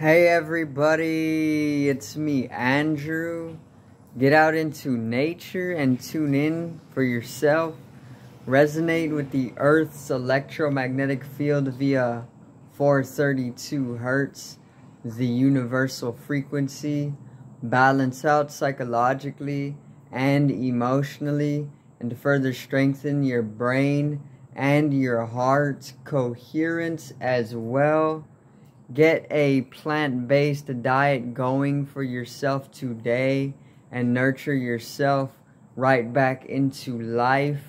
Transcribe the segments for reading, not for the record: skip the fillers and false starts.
Hey everybody, it's me, Andrew. Get out into nature and tune in for yourself. Resonate with the Earth's electromagnetic field via 432 Hertz, the universal frequency. Balance out psychologically and emotionally, and further strengthen your brain and your heart coherence as well. Get a plant-based diet going for yourself today and nurture yourself right back into life.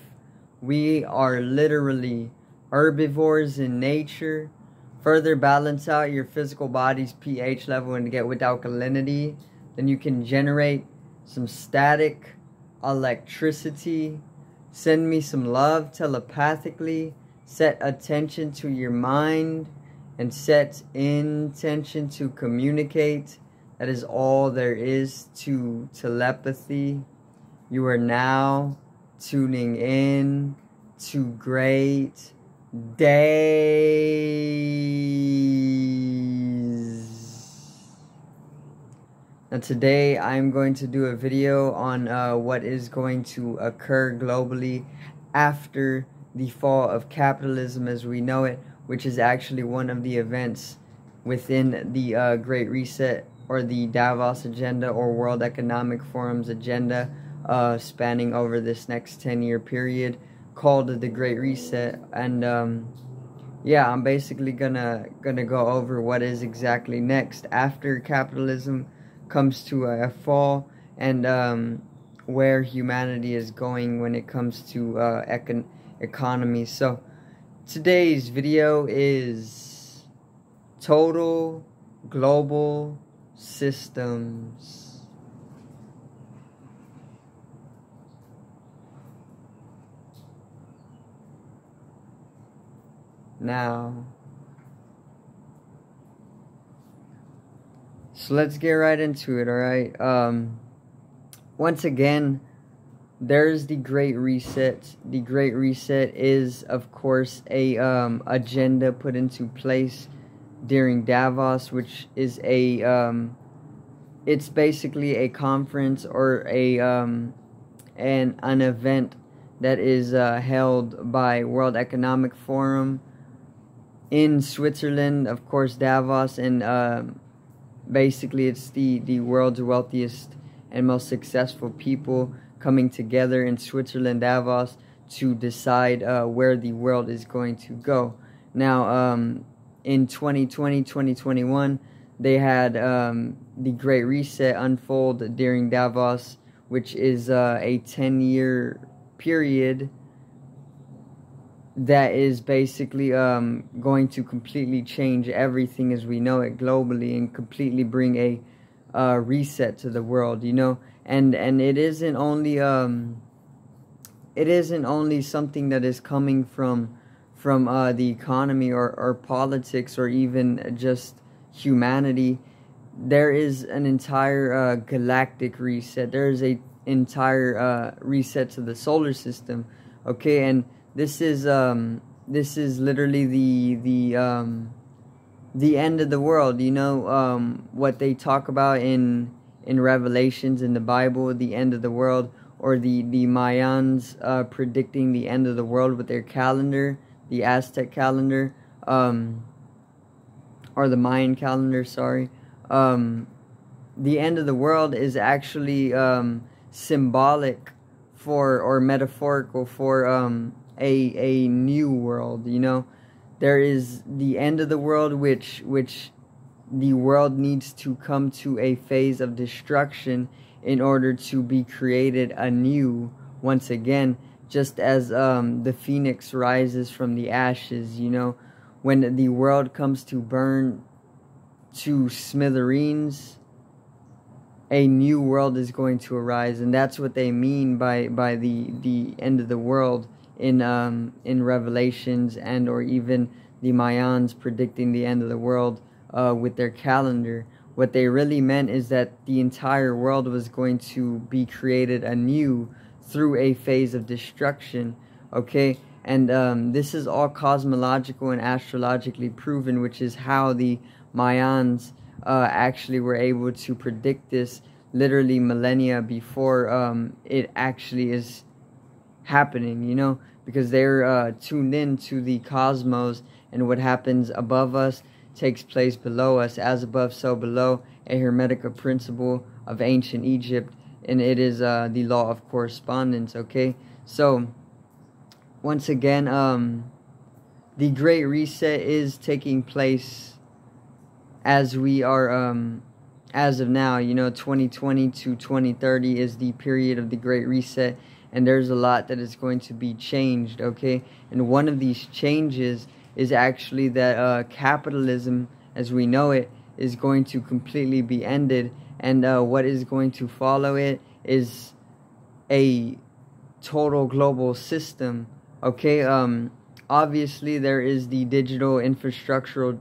We are literally herbivores in nature. Further balance out your physical body's pH level and get with alkalinity. Then you can generate some static electricity. Send me some love telepathically. Set attention to your mind and set intention to communicate. That is all there is to telepathy. You are now tuning in to great days. Now today I'm going to do a video on what is going to occur globally after the fall of capitalism as we know it, which is actually one of the events within the Great Reset or the Davos Agenda or World Economic Forum's agenda spanning over this next 10-year period called the Great Reset. And yeah, I'm basically gonna go over what is exactly next after capitalism comes to a fall, and where humanity is going when it comes to economy. So today's video is total global systems. Now, so let's get right into it, alright? Once again, there's the Great Reset. The Great Reset is, of course, a agenda put into place during Davos, which is it's basically a conference or an event that is held by World Economic Forum in Switzerland, of course, Davos, and basically it's the world's wealthiest and most successful people coming together in Switzerland, Davos, to decide where the world is going to go. Now, in 2020, 2021, they had the Great Reset unfold during Davos, which is a 10-year period that is basically going to completely change everything as we know it globally and completely bring a reset to the world, you know. And it isn't only something that is coming from the economy or politics or even just humanity. There is an entire galactic reset. There is a entire reset to the solar system. Okay, and this is literally the end of the world. You know, what they talk about in Revelations in the Bible, the end of the world, or the Mayans predicting the end of the world with their calendar, the Aztec calendar, or the Mayan calendar, sorry. The end of the world is actually symbolic for, or metaphorical for, a new world, you know. There is the end of the world, which the world needs to come to a phase of destruction in order to be created anew once again, just as the phoenix rises from the ashes, you know. When the world comes to burn to smithereens, a new world is going to arise, and that's what they mean by the end of the world in Revelations, and or even the Mayans predicting the end of the world with their calendar. What they really meant is that the entire world was going to be created anew through a phase of destruction. Okay, and this is all cosmological and astrologically proven, which is how the Mayans actually were able to predict this literally millennia before it actually is happening, you know, because they're tuned in to the cosmos, and what happens above us takes place below us, as above so below, a Hermetica principle of ancient Egypt, and it is the law of correspondence. Okay, so once again, the Great Reset is taking place as we are as of now, you know. 2020 to 2030 is the period of the Great Reset, and there's a lot that is going to be changed. Okay, and one of these changes is actually that capitalism as we know it is going to completely be ended, and what is going to follow it is a total global system. Okay, obviously there is the digital infrastructural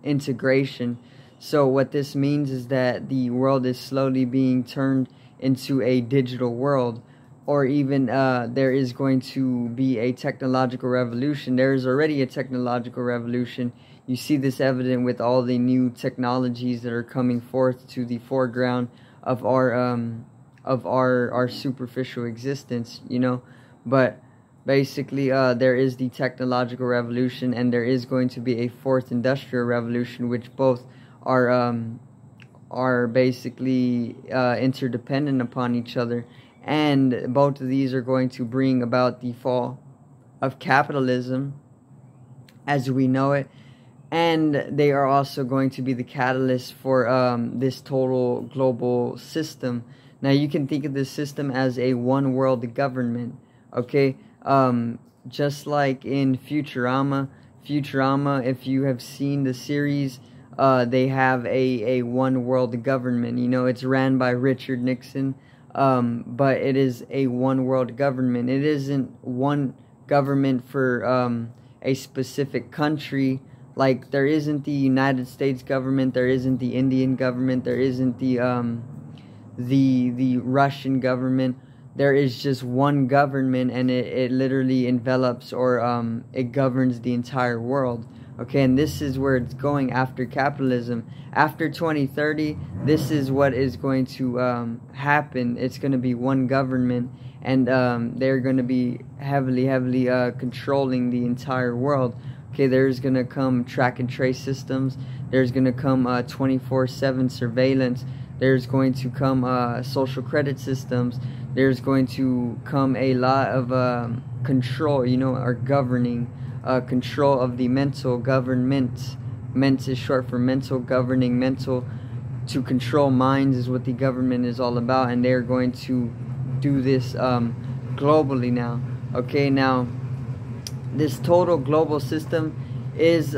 integration. So what this means is that the world is slowly being turned into a digital world, or even there is going to be a technological revolution. There is already a technological revolution. You see this evident with all the new technologies that are coming forth to the foreground of our superficial existence, you know. But basically, there is the technological revolution, and there is going to be a fourth industrial revolution, which both are basically interdependent upon each other, and both of these are going to bring about the fall of capitalism as we know it, and they are also going to be the catalyst for this total global system. Now you can think of this system as a one world government. Okay, just like in Futurama, if you have seen the series, they have a one world government. You know, it's ran by Richard Nixon, but it is a one world government. It isn't one government for a specific country. Like, there isn't the United States government, there isn't the Indian government, there isn't the Russian government. There is just one government, and it literally envelops, or it governs the entire world. Okay, and this is where it's going after capitalism. After 2030, this is what is going to happen. It's going to be one government, and they're going to be heavily controlling the entire world. Okay, there's going to come track and trace systems. There's going to come 24/7 surveillance. There's going to come social credit systems. There's going to come a lot of control, you know, or governing, control of the mental government. Ment is short for mental, governing mental. To control minds is what the government is all about, and they're going to do this globally now. Okay, now this total global system is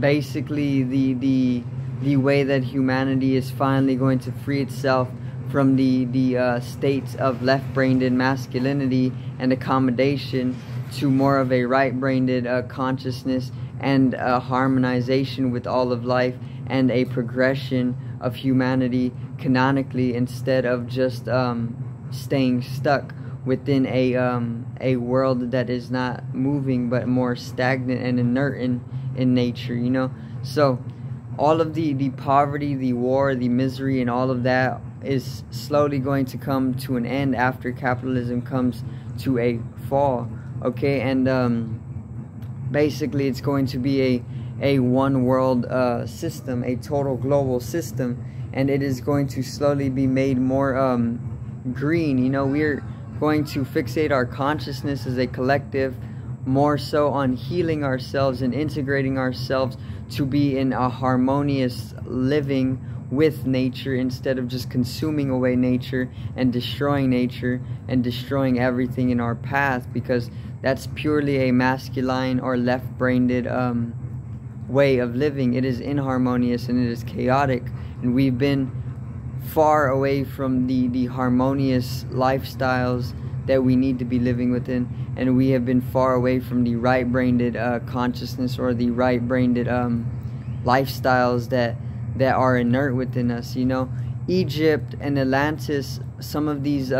basically the way that humanity is finally going to free itself from the states of left-brained masculinity and accommodation to more of a right-brained consciousness, and a harmonization with all of life, and a progression of humanity canonically, instead of just staying stuck within a world that is not moving but more stagnant and inert in nature, you know. So all of the poverty, the war, the misery, and all of that is slowly going to come to an end after capitalism comes to a fall. Okay, and basically it's going to be a one world system, a total global system, and it is going to slowly be made more green. You know, we're going to fixate our consciousness as a collective more so on healing ourselves and integrating ourselves to be in a harmonious living with nature, instead of just consuming away nature and destroying everything in our path, because that's purely a masculine or left-brained way of living. It is inharmonious and it is chaotic, and we've been far away from the harmonious lifestyles that we need to be living within, and we have been far away from the right-brained consciousness, or the right-brained lifestyles that are inert within us. You know, Egypt and Atlantis, some of these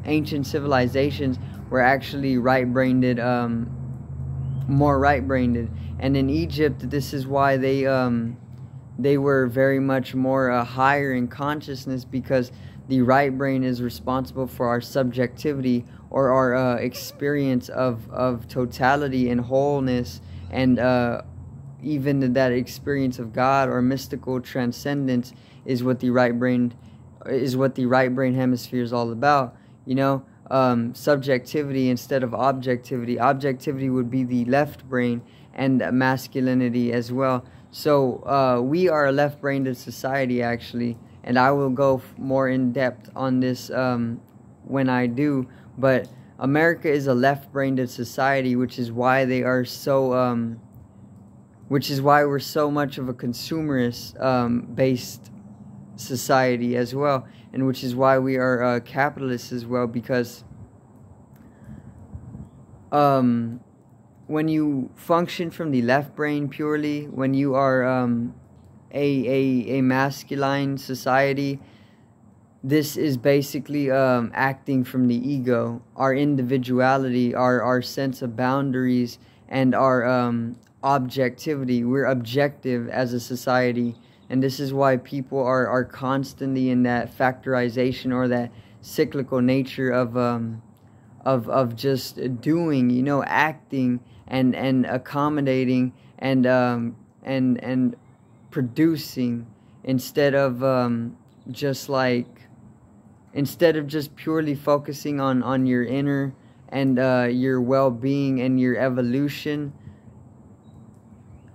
ancient civilizations were actually right-brained more right-brained. And in Egypt, this is why they were very much more higher in consciousness, because the right brain is responsible for our subjectivity, or our experience of totality and wholeness, and even that experience of God or mystical transcendence is what the right brain hemisphere is all about. You know, subjectivity instead of objectivity. Objectivity would be the left brain, and masculinity as well. So we are a left-brained society, actually, and I will go more in depth on this when I do. But America is a left-brained society, which is why they are so which is why we're so much of a consumerist based society as well, and which is why we are capitalists as well, because when you function from the left brain purely, when you are a masculine society, this is basically acting from the ego, our individuality, our sense of boundaries, and our objectivity. We're objective as a society, and this is why people are constantly in that factorization, or that cyclical nature of just doing, you know, acting and accommodating and producing, instead of instead of just purely focusing on your inner and your well-being and your evolution.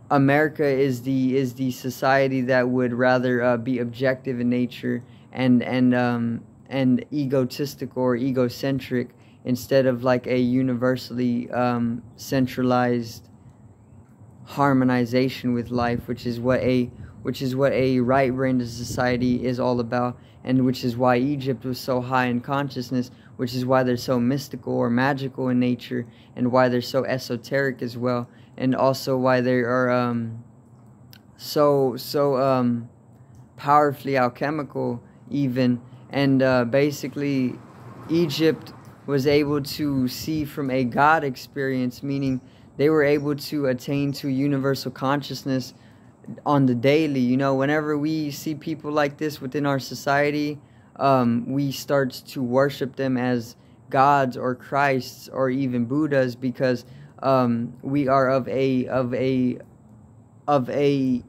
America is the society that would rather be objective in nature and egotistical or egocentric, instead of like a universally centralized harmonization with life, which is what a right-brained society is all about, and which is why Egypt was so high in consciousness, which is why they're so mystical or magical in nature, and why they're so esoteric as well, and also why they are so powerfully alchemical even. And basically Egypt was able to see from a God experience, meaning they were able to attain to universal consciousness on the daily. You know, whenever we see people like this within our society, we start to worship them as gods or Christs or even Buddhas, because we are of a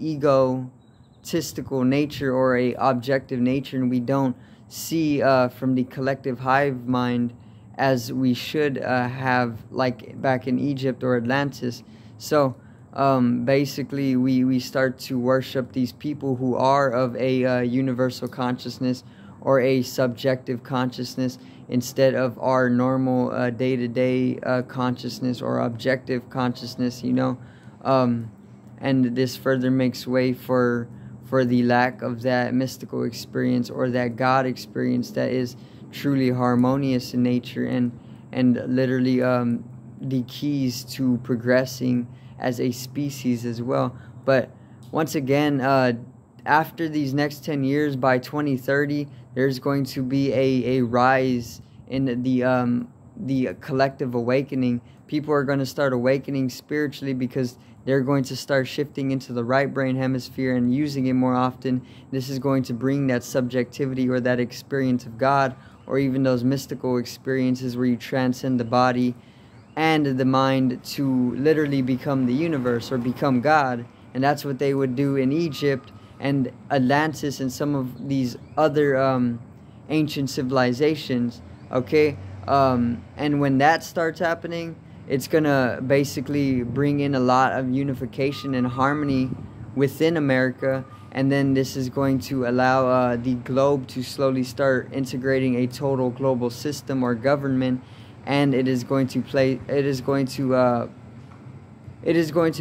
egotistical nature, or a objective nature, and we don't see from the collective hive mind as we should have, like back in Egypt or Atlantis. So basically we start to worship these people who are of a universal consciousness or a subjective consciousness, instead of our normal day-to-day consciousness or objective consciousness, you know. And this further makes way for the lack of that mystical experience, or that God experience that is truly harmonious in nature, and literally the keys to progressing as a species as well. But once again, after these next 10 years, by 2030, there's going to be a rise in the collective awakening. People are going to start awakening spiritually, because they're going to start shifting into the right brain hemisphere and using it more often. This is going to bring that subjectivity, or that experience of God, or even those mystical experiences where you transcend the body and the mind to literally become the universe or become God. And that's what they would do in Egypt and Atlantis and some of these other ancient civilizations, okay? And when that starts happening, it's gonna basically bring in a lot of unification and harmony within America. And then this is going to allow the globe to slowly start integrating a total global system or government, and it is going to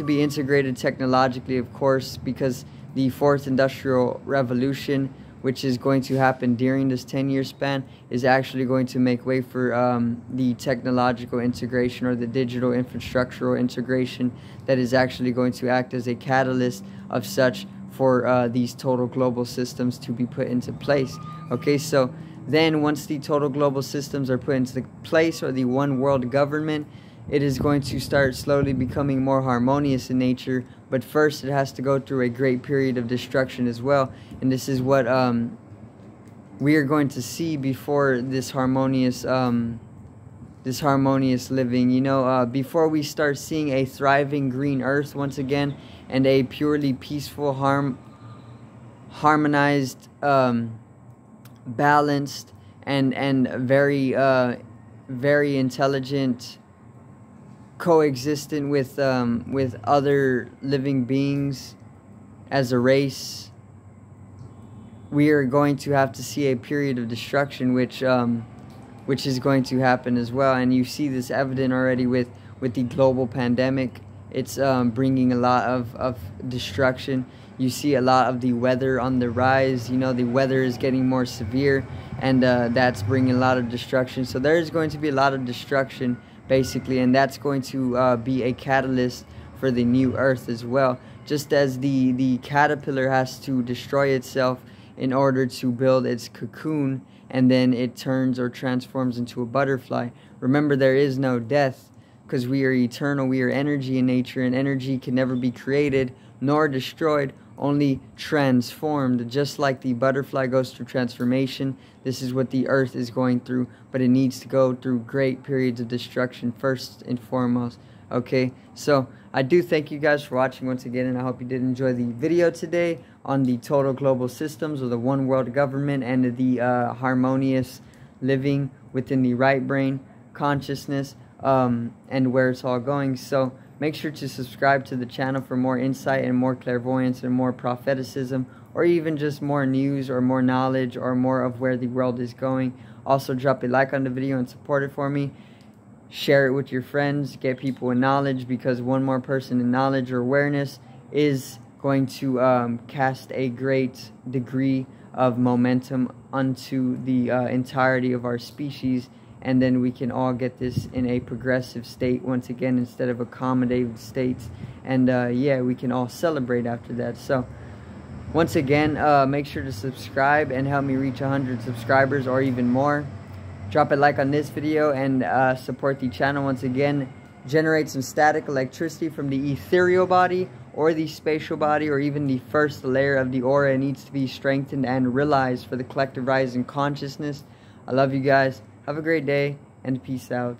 be integrated technologically, of course, because the fourth industrial revolution, which is going to happen during this 10-year span, is actually going to make way for the technological integration, or the digital infrastructural integration, that is actually going to act as a catalyst of such for these total global systems to be put into place. Okay, so then once the total global systems are put into place, or the one world government, it is going to start slowly becoming more harmonious in nature. But first it has to go through a great period of destruction as well. And this is what we are going to see before this harmonious living. You know, before we start seeing a thriving green earth once again, and a purely peaceful, harmonized, balanced, and very intelligent, coexistent with other living beings as a race, we are going to have to see a period of destruction, which is going to happen as well. And you see this evident already with the global pandemic. It's bringing a lot of destruction. You see a lot of the weather on the rise. You know, the weather is getting more severe, and that's bringing a lot of destruction. So there is going to be a lot of destruction, basically, and that's going to be a catalyst for the new earth as well. Just as the caterpillar has to destroy itself in order to build its cocoon, and then it turns or transforms into a butterfly. Remember, there is no death, because we are eternal. We are energy in nature, and energy can never be created nor destroyed, only transformed. Just like the butterfly goes through transformation, this is what the earth is going through, but it needs to go through great periods of destruction first and foremost. Okay, so I do thank you guys for watching once again, and I hope you did enjoy the video today on the total global systems, or the one world government, and the harmonious living within the right brain consciousness, and where it's all going. So make sure to subscribe to the channel for more insight and more clairvoyance and more propheticism, or even just more news or more knowledge or more of where the world is going. Also, drop a like on the video and support it for me. Share it with your friends. Get people in knowledge, because one more person in knowledge or awareness is going to cast a great degree of momentum onto the entirety of our species. And then we can all get this in a progressive state once again, instead of accommodative states. And yeah, we can all celebrate after that. So once again, make sure to subscribe and help me reach 100 subscribers or even more. Drop a like on this video and support the channel once again. Generate some static electricity from the ethereal body or the spatial body, or even the first layer of the aura. It needs to be strengthened and realized for the collective rise in consciousness. I love you guys. Have a great day, and peace out.